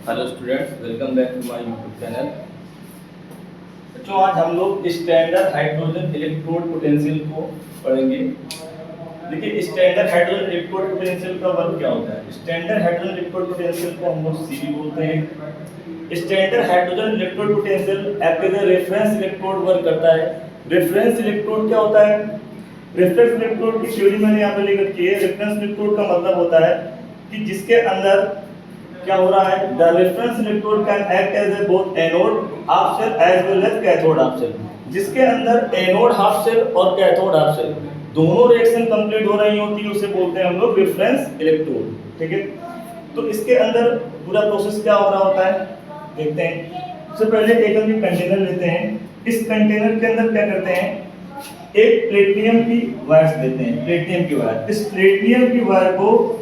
Hello students, welcome back to my YouTube channel. बच्चों, आज हम लोग स्टैंडर्ड हाइड्रोजन इलेक्ट्रोड पोटेंशियल को पढ़ेंगे। देखिए, स्टैंडर्ड हाइड्रोजन इलेक्ट्रोड पोटेंशियल का वर्क क्या होता है। स्टैंडर्ड हाइड्रोजन इलेक्ट्रोड पोटेंशियल को हम लोग सीबी बोलते हैं। Standard hydrogen electrode potential act as a reference electrode work करता है। रेफरेंस इलेक्ट्रोड क्या होता है? रेफरेंस इलेक्ट्रोड की थ्योरी मैंने यहाँ पे लिख रखी है। रेफरेंस इलेक्ट्रोड का मतलब होता है कि जिसके अंदर क्या हो रहा है, the reference electrode can act as a both anode half cell as well as cathode half cell. जिसके अंदर एनोड हाफ शेल और कैथोड हाफ शेल दोनों रिएक्शन कंप्लीट हो रही होती है, उसे बोलते हैं हम लोग रेफरेंस इलेक्ट्रोड। ठीक है, तो इसके अंदर पूरा प्रोसेस क्या हो रहा होता है देखते हैं। सबसे पहले एक हम कंटेनर लेते हैं। इस कंटेनर के अंदर क्या करते हैं, एक प्लेटिनियम की वायर्स लेते हैं। प्लेटिनियम की वायर, इस प्लेटिनियम की वायर को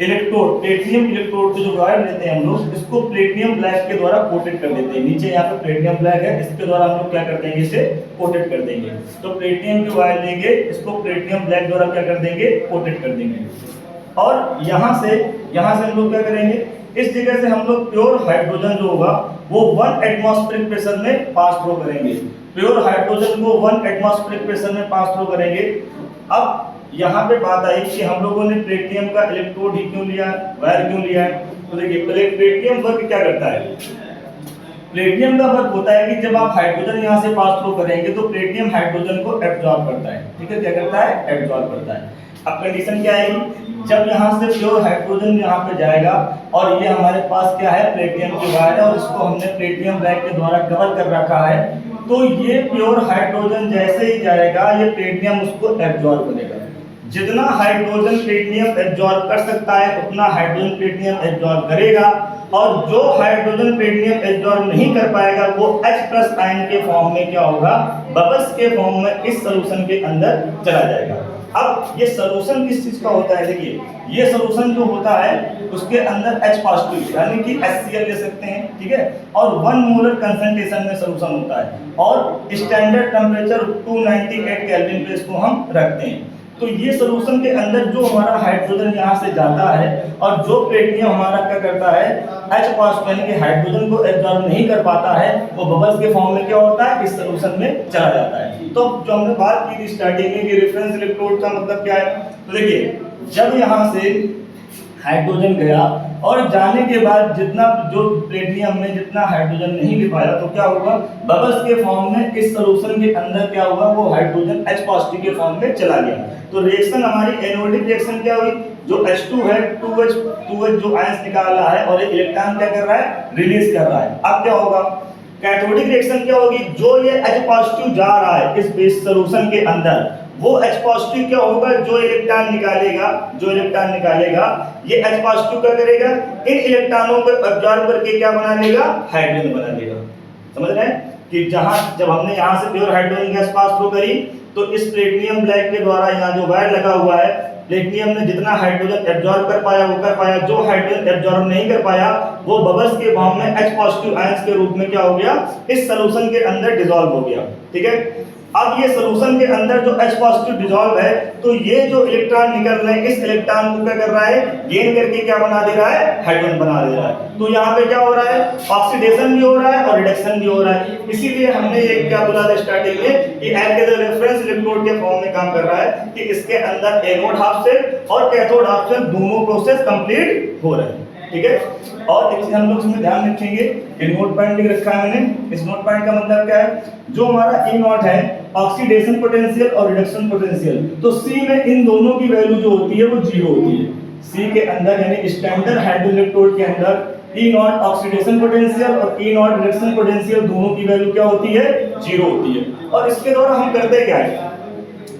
इलेक्ट्रोड, प्लेटिनियम इलेक्ट्रोड के जो वायर लेते हैं हम लोग, इसको प्लेटिनियम ब्लैक के द्वारा कोटेड कर देते हैं। नीचे यहाँ पे प्लेटिनियम ब्लैक है, इसके द्वारा हम लोग क्या कर देंगे, इसे कोटेड कर देंगे। तो प्लेटिनियम की वायर लेंगे, इसको प्लेटिनियम ब्लैक द्वारा क्या कर देंगे, कोटेड कर देंगे। और यहाँ से हम लोग क्या करेंगे, इस जगह से हम लोग प्योर हाइड्रोजन जो होगा वो 1 एटमॉस्फेरिक प्रेशर में पास थ्रू करेंगे। प्योर हाइड्रोजन को 1 एटमॉस्फेरिक प्रेशर में पास थ्रू करेंगे। अब यहाँ पे बात आई कि हम लोगों ने प्लेटिनियम का इलेक्ट्रोड ही क्यों लिया, वायर क्यों लिया है। तो देखिए, प्लेटिनियम वर्क क्या करता है। प्लेटिनियम का वर्क होता है कि जब आप हाइड्रोजन यहाँ से पास थ्रू करेंगे तो प्लेटिनियम हाइड्रोजन को एब्जॉर्ब करता है। ठीक है, क्या करता है, एब्जॉर्ब करता है। अब कंडीशन क्या आएगी, जब यहाँ से प्योर हाइड्रोजन यहाँ पे जाएगा और ये हमारे पास क्या है, प्लेटिनियम की वायर है और इसको हमने प्लेटिनियम ब्लैक के द्वारा कवर कर रखा है, तो ये प्योर हाइड्रोजन जैसे ही जाएगा ये प्लेटिनियम उसको एब्जॉर्ब करेगा। जितना हाइड्रोजन प्लेटिनियम एब्जॉर्ब कर सकता है उतना हाइड्रोजन प्लेटिनियम एब्जॉर्ब करेगा, और जो हाइड्रोजन प्लेटिनियम एब्जॉर्ब नहीं कर पाएगा वो H+ आयन के फॉर्म में क्या होगा, बबल्स के फॉर्म में इस सॉल्यूशन के अंदर चला जाएगा। अब ये सॉल्यूशन किस चीज का होता है, देखिए ये सॉल्यूशन जो होता है उसके अंदर H+ यानी कि HCl ले सकते हैं। ठीक है, और 1 मोलर कंसंट्रेशन में सॉल्यूशन होता है और स्टैंडर्ड टेम्परेचर 298 केल्विन पे इसको हम रखते हैं। तो ये सॉल्यूशन के अंदर जो हमारा हाइड्रोजन यहाँ से जाता है और जो प्लेटिनियम हमारा क्या करता है, H+ यानी कि हाइड्रोजन को एब्जॉर्ब नहीं कर पाता है, वो बबल्स के फॉर्म में क्या होता है, इस सॉल्यूशन में चला जाता है। तो जो हमने बात की थी स्टार्टिंग में कि रेफरेंस इलेक्ट्रोड का मतलब क्या है, तो देखिए जब यहाँ से हाइड्रोजन गया और जाने के बाद जितना जो प्लेटिनियम में जितना हाइड्रोजन नहीं ले पाया तो क्या होगा, बबल्स के फॉर्म में इस सॉल्यूशन के अंदर क्या हुआ, वो हाइड्रोजन H+ के फॉर्म में चला गया। तो रिएक्शन हमारी एनोडिक रिएक्शन क्या हुई, जो H2 है 2H जो आयंस निकाल रहा है और एक इलेक्ट्रॉन क्या कर रहा है, रिलीज कर रहा है। अब क्या होगा, कैथोडिक रिएक्शन क्या होगी, जो ये H+ जा रहा है इस बेस सॉल्यूशन के अंदर, वो H+ क्या होगा, जो इलेक्ट्रॉन निकालेगा ये H+ क्या करेगा, इन इलेक्ट्रॉनों को एब्जॉर्ब करके क्या बना लेगा, हाइड्रोजन बना लेगा। समझ रहे हैं कि जब हमने यहाँ से pure hydrogen gas pass through करी तो इस प्लेटिनियम ब्लैक के द्वारा यहाँ जो वायर लगा हुआ है, प्लेटिनियम ने जितना हाइड्रोजन एब्जॉर्ब कर पाया वो कर पाया, जो हाइड्रोजन एब्जॉर्ब नहीं कर पाया वो बबल्स के फॉर्म में H+ आयंस के रूप में क्या हो गया, इस सॉल्यूशन के अंदर डिसॉल्व हो गया। ठीक है, अब ये सॉल्यूशन के अंदर जो H+ डिसॉल्व है तो ये जो इलेक्ट्रॉन निकल रहे हैं इस इलेक्ट्रॉन को क्या कर रहा है, गेन करके क्या बना दे रहा है, हाइड्रोजन बना दे रहा है। तो यहाँ पे क्या हो रहा है, ऑक्सीडेशन भी हो रहा है और रिडक्शन भी हो रहा है। इसीलिए हमने ये क्या बोला था स्टार्टिंग में कि act as a reference electrode के फॉर्म में काम कर रहा है कि इसके अंदर एनोड हाफ शेल और कैथोड हाफ शेल दोनों प्रोसेस कंप्लीट हो रहे हैं। ठीक है, और एक चीज हम लोग इसमें ध्यान रखेंगे, एक नोट पॉइंट लिख रखा है मैंने। इस नोट पॉइंट का मतलब क्या है, जो हमारा E0 है ऑक्सीडेशन पोटेंशियल और रिडक्शन पोटेंशियल, तो C में इन दोनों की वैल्यू जो होती है वो 0 होती है। C के अंदर यानी स्टैंडर्ड हाइड्रोजन इलेक्ट्रोड के अंदर E0 ऑक्सीडेशन पोटेंशियल और E0 रिडक्शन पोटेंशियल दोनों की वैल्यू क्या होती है, 0 होती है। और इसके द्वारा हम करते क्या है,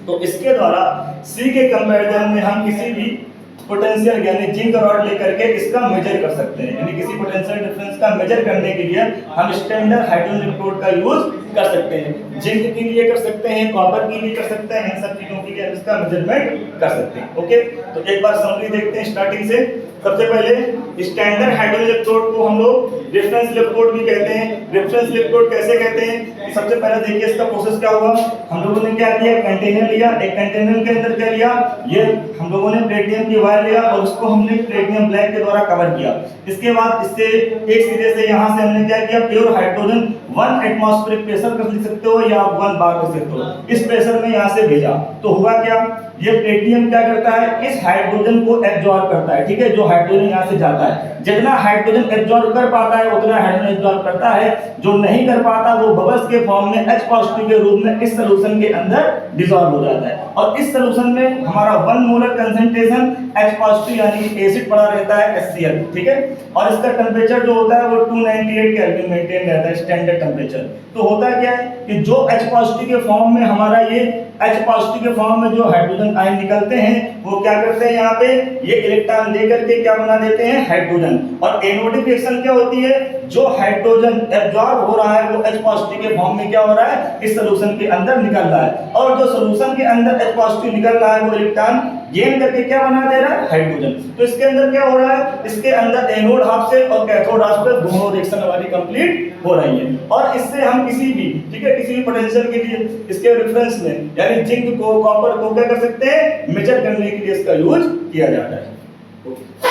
तो इसके द्वारा C के कंपैरिजन में हम किसी भी पोटेंशियल यानी जिंक रॉड लेकर के इसका मेजर कर सकते हैं। यानी किसी पोटेंशियल डिफरेंस का मेजर करने के लिए हम स्टैंडर्ड हाइड्रोजन इलेक्ट्रोड का यूज कर सकते हैं। जिंक के लिए कर सकते हैं, कॉपर के लिए कर सकते हैं, इन सब चीजों के लिए इसका मेजरमेंट कर सकते हैं। ओके, तो एक बार समरी देखते हैं स्टार्टिंग से। सबसे पहले स्टैंडर्ड हाइड्रोजन इलेक्ट्रोड को हम लोग रेफरेंस इलेक्ट्रोड भी कहते हैं। रेफरेंस इलेक्ट्रोड कैसे कहते हैं, सबसे पहले देखिए इसका प्रोसेस क्या हुआ। हम लोगों ने क्या किया, कंटेनर लिया, एक कंटेनर के अंदर क्या लिया, ये हम लोगों ने प्लेटिनम की वायर लिया और उसको हमने प्लेटिनम ब्लैक के द्वारा कवर किया। इसके बाद इससे एक सिरे से यहाँ से हमने क्या किया, प्योर हाइड्रोजन 1 एटमॉस्फेरिक प्रेशर कर लिख सकते हो या 1 बार कर सकते हो, इस प्रेशर में यहाँ से भेजा। तो हुआ क्या, ये प्लेटिनम क्या करता है, इस हाइड्रोजन को एब्जॉर्ब करता है, ठीक है, जो हाइड्रोजन यहाँ से जाता है। जितना हाइड्रोजन एब्जॉर्ब कर पाता है उतना हाइड्रोजन एब्जॉर्ब करता है, जो नहीं कर पाता वो बबल्स के फॉर्म में H पॉजिटिव के रूप में इस सॉल्यूशन के अंदर डिसॉल्व हो जाता है। और इस सॉल्यूशन में हमारा 1 मोलर कंसंट्रेशन H पॉजिटिव यानी कि एसिड पड़ा रहता है HCl, ठीक है। और इसका टेंपरेचर जो होता है वो 298 केल्विन मेंटेन रहता है, स्टैंडर्ड टेंपरेचर। तो होता क्या है कि जो H पॉजिटिव के फॉर्म में हमारा ये H पॉजिटिव के फॉर्म में जो हाइड्रोजन आयन निकलते हैं वो क्या करते हैं, यहाँ पे ये इलेक्ट्रॉन दे करके क्या बना देते हैं, हाइड्रोजन। और एनोडिक रिएक्शन क्या होती है, जो हाइड्रोजन एब्जॉर्ब हो रहा है वो H पॉजिटिव के फॉर्म में क्या हो रहा है, इस सॉल्यूशन के अंदर निकल रहा है। और जो सॉल्यूशन के अंदर H पॉजिटिव निकल रहा है वो इलेक्ट्रॉन गेन करके क्या बना दे रहा है, हाइड्रोजन। तो इसके अंदर क्या हो रहा है, इसके अंदर एनोड हाफ से और कैथोड हाफ से दोनों रिएक्शन हमारी कंप्लीट हो रही है। और इससे हम किसी भी, ठीक है, किसी भी पोटेंशियल के लिए इसके रेफरेंस में यानी जिंक को, कॉपर को क्या कर सकते हैं, मेजर करने के लिए इसका यूज किया जाता है।